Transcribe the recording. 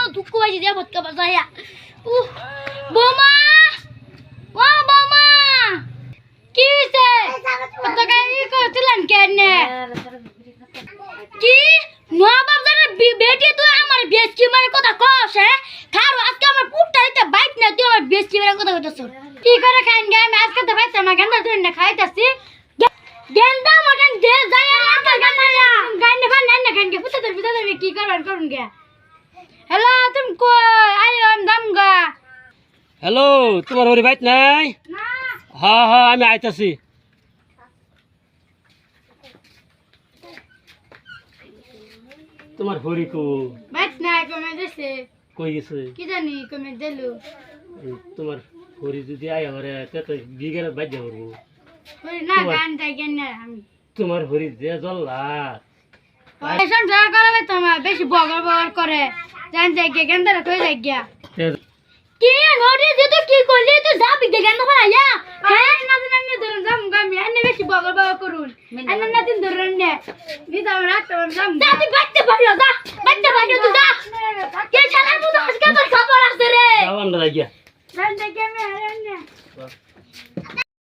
মতো দুঃখ বাজি দিয়ে ভটকা বাজাইয়া বোমা ও বোমা কি হইছে কত গাড়ি করছিলেন কেন কি নবাব জানে বেটি তুই আমার বেশি মারে কথা কস হ্যাঁ খারো আজকে আমার পুটটা দিতে বাইক না তুই আমার বেশি মারে কথা কইতাছ কি করে খাইন গে আমি আজকে তো বাইতে না গেন্দা তুই না খাইতাছি গেন্দা মটন দে যায় আর গান্না গান্না বান্না না খাইন গে পুতে কি করুন গে হ্যালো তুমি কই আইও আমি দামগা হ্যালো তোমার হরি বাইত নাই না হ্যাঁ হ্যাঁ আমি আইতাছি তোমার হরি কো বাইক নাই কমে দিছে কই গেছে কি জানি কমে দিলু তোমার হরি যদি আয় আমারে তো বিগের বাইত যাব হই না গান তাই কেন আমি তোমার হরি যে জল্লা পয়সা জোর করে তোমার বেশি বগর করে জান যাই গে গেন্দা কই যাই গিয়া কি নড়ি দিতে কি করলি তুই যাবি গে গেন্দা ভাইয়া হ্যাঁ না না ধরুন যাম গামি এনে বেশি বগর করুন এনে না দিন ধরুন নে নিদা রাত যাম যা তুই বাইতে পারিও যা তুই যা কে ছাড়া মুদ আজকে তোর খবর আছে রে যাওয়ান না গিয়া জান যাই গে আমি হারান না